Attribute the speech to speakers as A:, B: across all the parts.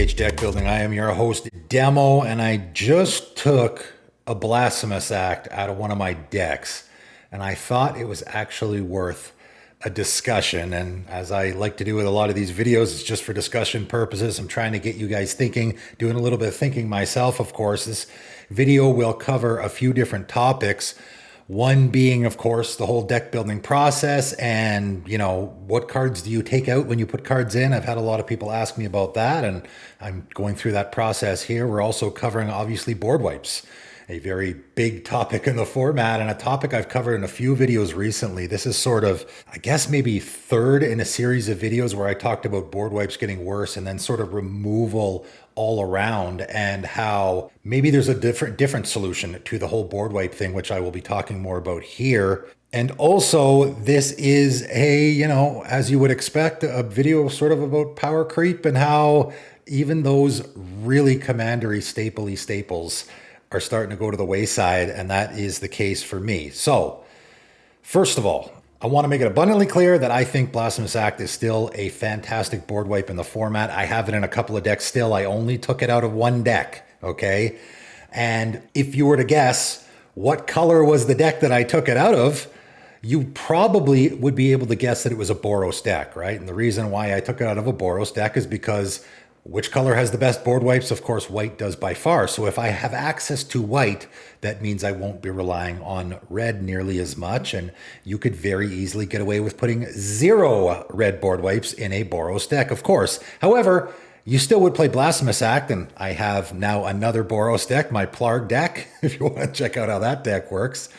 A: PH Deck Building. I am your host, Demo, and I just took a Blasphemous Act out of one of my decks, and I thought it was actually worth a discussion. And as I like to do with a lot of these videos, it's just for discussion purposes. I'm trying to get you guys thinking, doing a little bit of thinking myself, of course. This video will cover a few different topics. One being, of course, the whole deck building process and, what cards do you take out when you put cards in? I've had a lot of people ask me about that, and I'm going through that process here. We're also covering, obviously, board wipes, a very big topic in the format and a topic I've covered in a few videos recently. This is sort of, I guess, maybe third in a series of videos where I talked about board wipes getting worse and then sort of removal all around, and how maybe there's a different solution to the whole board wipe thing, which I will be talking more about here. And also, this is as you would expect, a video sort of about power creep and how even those really commandery staples are starting to go to the wayside, and that is the case for me. So, first of all, I want to make it abundantly clear that I think Blasphemous Act is still a fantastic board wipe in the format. I have it in a couple of decks still. I only took it out of one deck, okay? And if you were to guess what color was the deck that I took it out of, you probably would be able to guess that it was a Boros deck, right? And the reason why I took it out of a Boros deck is because which color has the best board wipes? Of course, white does by far. So if I have access to white, that means I won't be relying on red nearly as much. And you could very easily get away with putting 0 red board wipes in a Boros deck, of course. However, you still would play Blasphemous Act, and I have now another Boros deck, my Plarg deck, if you want to check out how that deck works.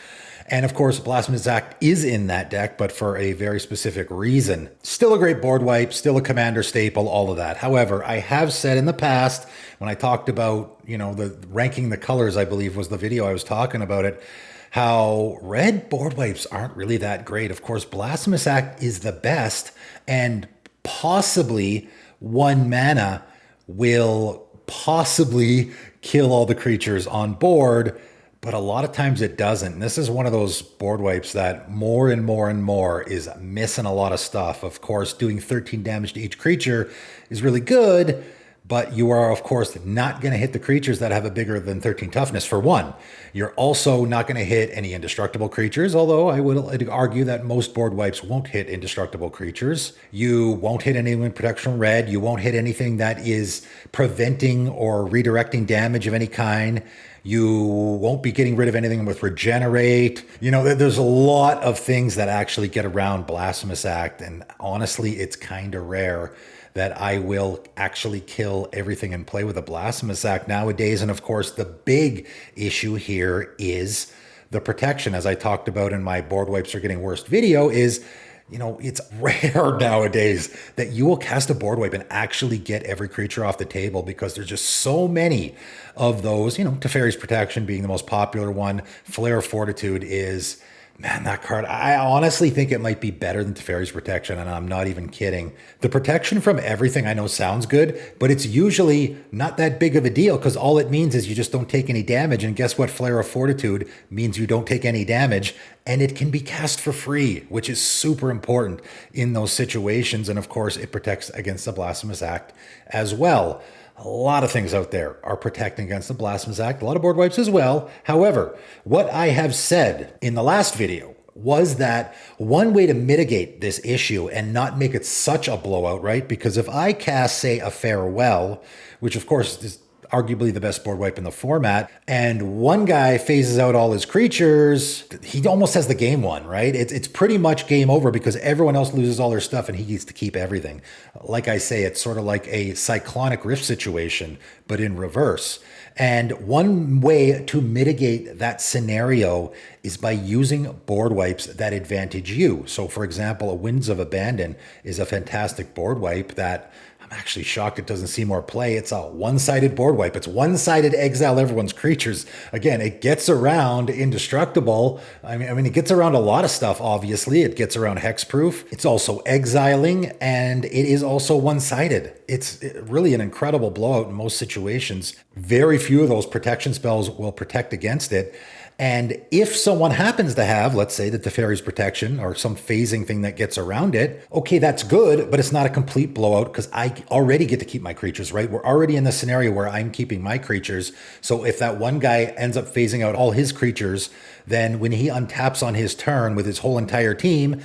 A: And of course, Blasphemous Act is in that deck, but for a very specific reason. Still a great board wipe, still a commander staple, all of that. However, I have said in the past, when I talked about, the ranking the colors, I believe was the video I was talking about it, how red board wipes aren't really that great. Of course, Blasphemous Act is the best, and possibly 1 mana will possibly kill all the creatures on board, but a lot of times it doesn't. And this is one of those board wipes that more and more is missing a lot of stuff. Of course, doing 13 damage to each creature is really good, but you are, of course, not going to hit the creatures that have a bigger than 13 toughness, for one. You're also not going to hit any indestructible creatures, although I would argue that most board wipes won't hit indestructible creatures. You won't hit anything with protection from red. You won't hit anything that is preventing or redirecting damage of any kind. You won't be getting rid of anything with regenerate. There's a lot of things that actually get around Blasphemous Act, and honestly, it's kind of rare that I will actually kill everything and play with a Blasphemous Act nowadays. And of course, the big issue here is the protection. As I talked about in my Board Wipes Are Getting Worse video, is it's rare nowadays that you will cast a board wipe and actually get every creature off the table, because there's just so many of those. Teferi's Protection being the most popular one. Flare of Fortitude is, man, that card, I honestly think it might be better than Teferi's Protection, and I'm not even kidding. The protection from everything I know sounds good, but it's usually not that big of a deal, because all it means is you just don't take any damage, and guess what? Flare of Fortitude means you don't take any damage, and it can be cast for free, which is super important in those situations, and of course, it protects against the Blasphemous Act as well. A lot of things out there are protecting against the Blasphemous Act, a lot of board wipes as well. However, what I have said in the last video was that one way to mitigate this issue and not make it such a blowout, right? Because if I cast, say, a Farewell, which of course is arguably the best board wipe in the format, and one guy phases out all his creatures, he almost has the game won, right? It's pretty much game over, because everyone else loses all their stuff and he gets to keep everything. Like I say, it's sort of like a Cyclonic Rift situation, but in reverse. And one way to mitigate that scenario is by using board wipes that advantage you. So for example, a Winds of Abandon is a fantastic board wipe that I'm actually shocked it doesn't see more play. It's a one-sided board wipe. It's one-sided exile everyone's creatures. Again, it gets around indestructible. I mean, it gets around a lot of stuff, obviously. It gets around hexproof. It's also exiling, and it is also one-sided. It's really an incredible blowout in most situations. Very few of those protection spells will protect against it. And if someone happens to have, let's say, the Teferi's protection or some phasing thing that gets around it, okay, that's good, but it's not a complete blowout because I already get to keep my creatures, right? We're already in the scenario where I'm keeping my creatures. So if that one guy ends up phasing out all his creatures, then when he untaps on his turn with his whole entire team,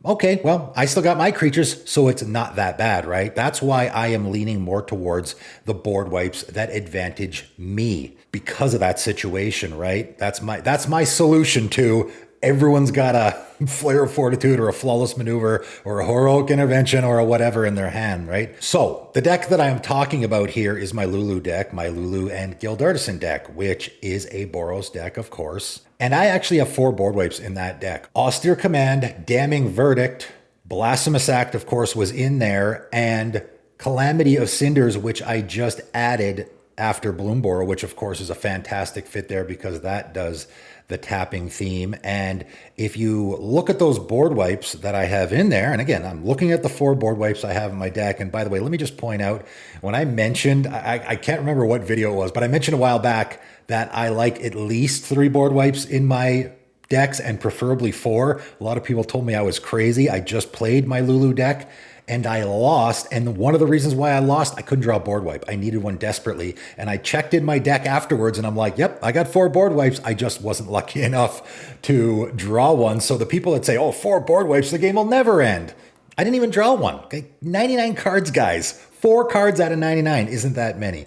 A: okay, well, I still got my creatures, so it's not that bad, right? That's why I am leaning more towards the board wipes that advantage me because of that situation, right? That's my solution to everyone's got a Flare of Fortitude or a Flawless Maneuver or a Heroic Intervention or a whatever in their hand, right? So the deck that I am talking about here is my Lulu deck, my Lulu and Guild Artisan deck, which is a Boros deck, of course. And I actually have 4 board wipes in that deck. Austere Command, Damning Verdict, Blasphemous Act, of course, was in there, and Calamity of Cinders, which I just added after Bloomboro, which of course is a fantastic fit there because that does the tapping theme. And if you look at those board wipes that I have in there, and again, I'm looking at the 4 board wipes I have in my deck. And by the way, let me just point out, when I mentioned, I can't remember what video it was, but I mentioned a while back that I like at least 3 board wipes in my decks and preferably 4. A lot of people told me I was crazy. I just played my Lulu deck and I lost. And one of the reasons why I lost, I couldn't draw a board wipe. I needed one desperately. And I checked in my deck afterwards and I'm like, yep, I got 4 board wipes. I just wasn't lucky enough to draw one. So the people that say, oh, 4 board wipes, the game will never end. I didn't even draw one. Okay, 99 cards, guys. 4 cards out of 99 isn't that many.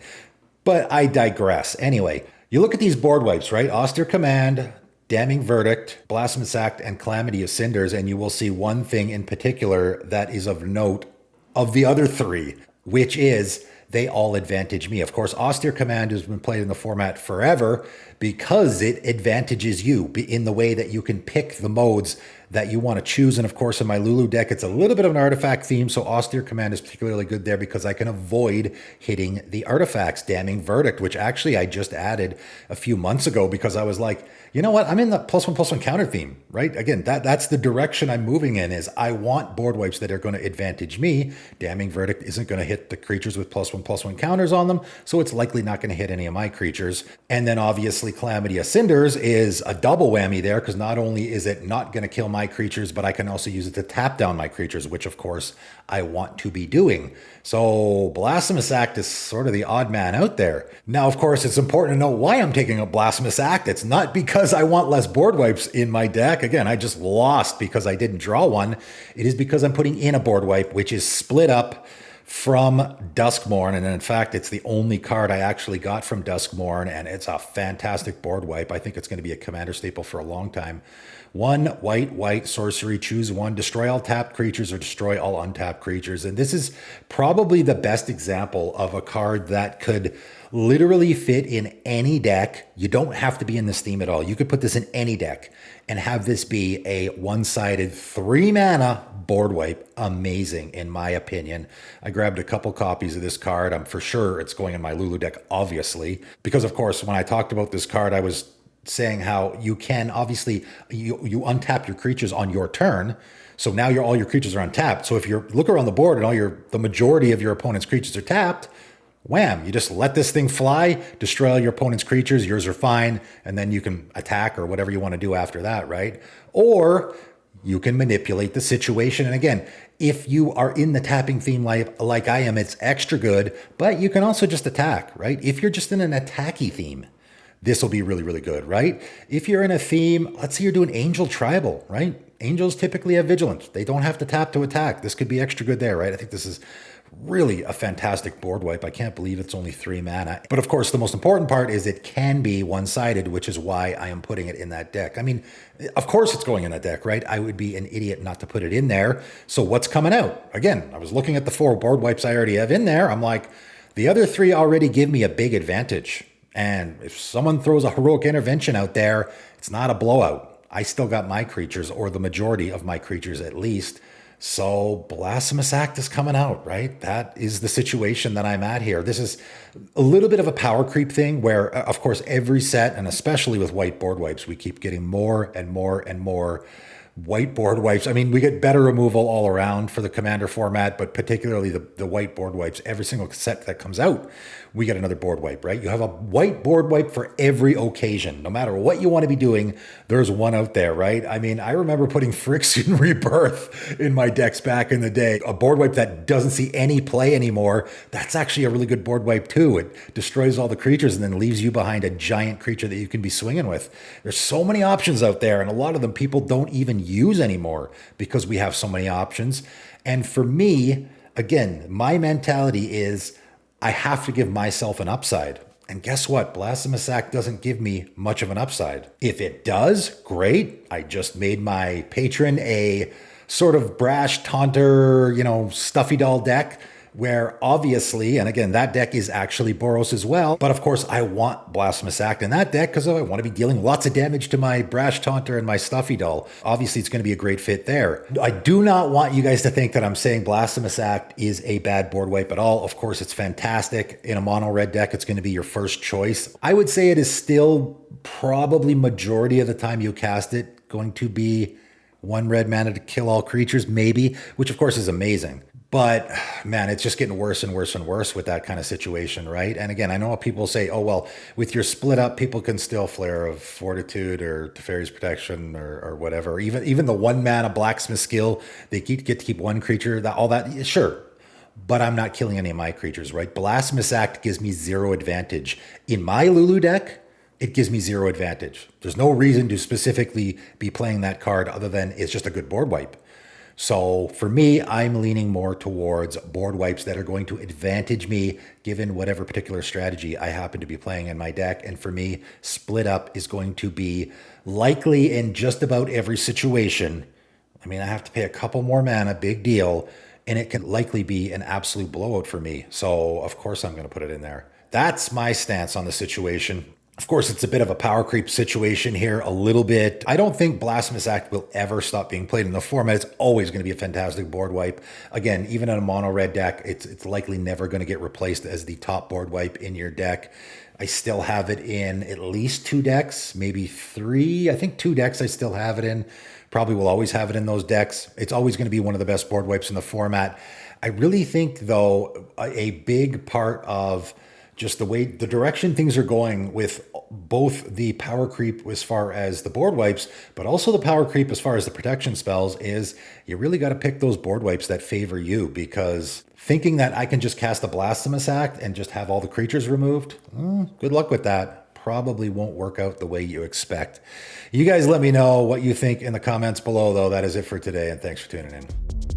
A: But I digress. Anyway, you look at these board wipes, right? Austere Command, Damning Verdict, Blasphemous Act, and Calamity of Cinders, and you will see one thing in particular that is of note of the other 3, which is they all advantage me. Of course, Austere Command has been played in the format forever because it advantages you in the way that you can pick the modes that you want to choose. And of course, in my Lulu deck, it's a little bit of an artifact theme, so Austere Command is particularly good there because I can avoid hitting the artifacts. Damning Verdict, which actually I just added a few months ago because I was like, you know what? I'm in the +1/+1 counter theme, right? Again, that's the direction I'm moving in is I want board wipes that are going to advantage me. Damning Verdict isn't going to hit the creatures with +1/+1 counters on them, so it's likely not going to hit any of my creatures. And then obviously Calamity of Cinders is a double whammy there because not only is it not going to kill my creatures, but I can also use it to tap down my creatures, which of course I want to be doing. So Blasphemous Act is sort of the odd man out there. Now, of course, it's important to know why I'm taking a Blasphemous Act. It's not because I want less board wipes in my deck. Again, I just lost because I didn't draw one. It is because I'm putting in a board wipe, which is split up from Duskmourn. And in fact, it's the only card I actually got from Duskmourn, and it's a fantastic board wipe. I think it's going to be a commander staple for a long time. 1 white sorcery, choose 1, destroy all tapped creatures or destroy all untapped creatures. And this is probably the best example of a card that could literally fit in any deck. You don't have to be in this theme at all. You could put this in any deck and have this be a one-sided 3 mana board wipe. Amazing, in my opinion. I grabbed a couple copies of this card. I'm for sure it's going in my Lulu deck, obviously, because of course, when I talked about this card, I was saying how you can obviously you untap your creatures on your turn. So now all your creatures are untapped. So if you look around the board and the majority of your opponent's creatures are tapped, wham, you just let this thing fly, destroy all your opponent's creatures, yours are fine, and then you can attack or whatever you want to do after that, right? Or you can manipulate the situation. And again, if you are in the tapping theme like I am, it's extra good, but you can also just attack, right? If you're just in an attacky theme, this will be really, really good, right? If you're in a theme, let's say you're doing Angel Tribal, right? Angels typically have Vigilance. They don't have to tap to attack. This could be extra good there, right? I think this is really a fantastic board wipe. I can't believe it's only 3 mana. But of course, the most important part is it can be one-sided, which is why I am putting it in that deck. I mean, of course it's going in that deck, right? I would be an idiot not to put it in there. So what's coming out? Again, I was looking at the 4 board wipes I already have in there. I'm like, the other 3 already give me a big advantage. And if someone throws a Heroic Intervention out there, it's not a blowout. I still got my creatures, or the majority of my creatures at least. So Blasphemous Act is coming out, right? That is the situation that I'm at here. This is a little bit of a power creep thing where, of course, every set, and especially with white board wipes, we keep getting more and more and more white board wipes. I mean, we get better removal all around for the Commander format, but particularly the white board wipes. Every single set that comes out, we get another board wipe, right? You have a white board wipe for every occasion. No matter what you want to be doing, there's one out there, right? I mean, I remember putting Friction Rebirth in my decks back in the day. A board wipe that doesn't see any play anymore. That's actually a really good board wipe too. It destroys all the creatures and then leaves you behind a giant creature that you can be swinging with. There's so many options out there, and a lot of them people don't even use anymore because we have so many options. And for me, again, my mentality is I have to give myself an upside. And guess what? Blasphemous Act doesn't give me much of an upside. If it does, great. I just made my patron a sort of brash taunter, stuffy doll deck where obviously, and again, that deck is actually Boros as well. But of course, I want Blasphemous Act in that deck because I want to be dealing lots of damage to my brash taunter and my stuffy doll. Obviously, it's going to be a great fit there. I do not want you guys to think that I'm saying Blasphemous Act is a bad board wipe at all. Of course, it's fantastic. In a mono red deck, it's going to be your first choice. I would say it is still probably majority of the time you cast it going to be one red mana to kill all creatures, maybe, which of course is amazing. But man, it's just getting worse and worse and worse with that kind of situation, right? And again, I know people say, oh, well, with your split up, people can still Flare of Fortitude or Teferi's Protection or whatever. Even the one mana blacksmith skill, they get to keep one creature, all that, sure. But I'm not killing any of my creatures, right? Blasphemous Act gives me zero advantage. In my Lulu deck, it gives me zero advantage. There's no reason to specifically be playing that card other than it's just a good board wipe. So for me, I'm leaning more towards board wipes that are going to advantage me given whatever particular strategy I happen to be playing in my deck. And for me, split up is going to be likely in just about every situation. I mean, I have to pay a couple more mana, big deal, and it can likely be an absolute blowout for me. So of course I'm going to put it in there. That's my stance on the situation. Of course, it's a bit of a power creep situation here, a little bit. I don't think Blasphemous Act will ever stop being played in the format. It's always going to be a fantastic board wipe. Again, even in a mono red deck, it's likely never going to get replaced as the top board wipe in your deck. I still have it in at least 2 decks, maybe 3. I think 2 decks I still have it in. Probably will always have it in those decks. It's always going to be one of the best board wipes in the format. I really think, though, a big part of just the direction things are going with both the power creep as far as the board wipes, but also the power creep as far as the protection spells is you really got to pick those board wipes that favor you, because thinking that I can just cast a Blasphemous Act and just have all the creatures removed, good luck with that. Probably won't work out the way you expect. You guys let me know what you think in the comments below, though. That is it for today, and thanks for tuning in.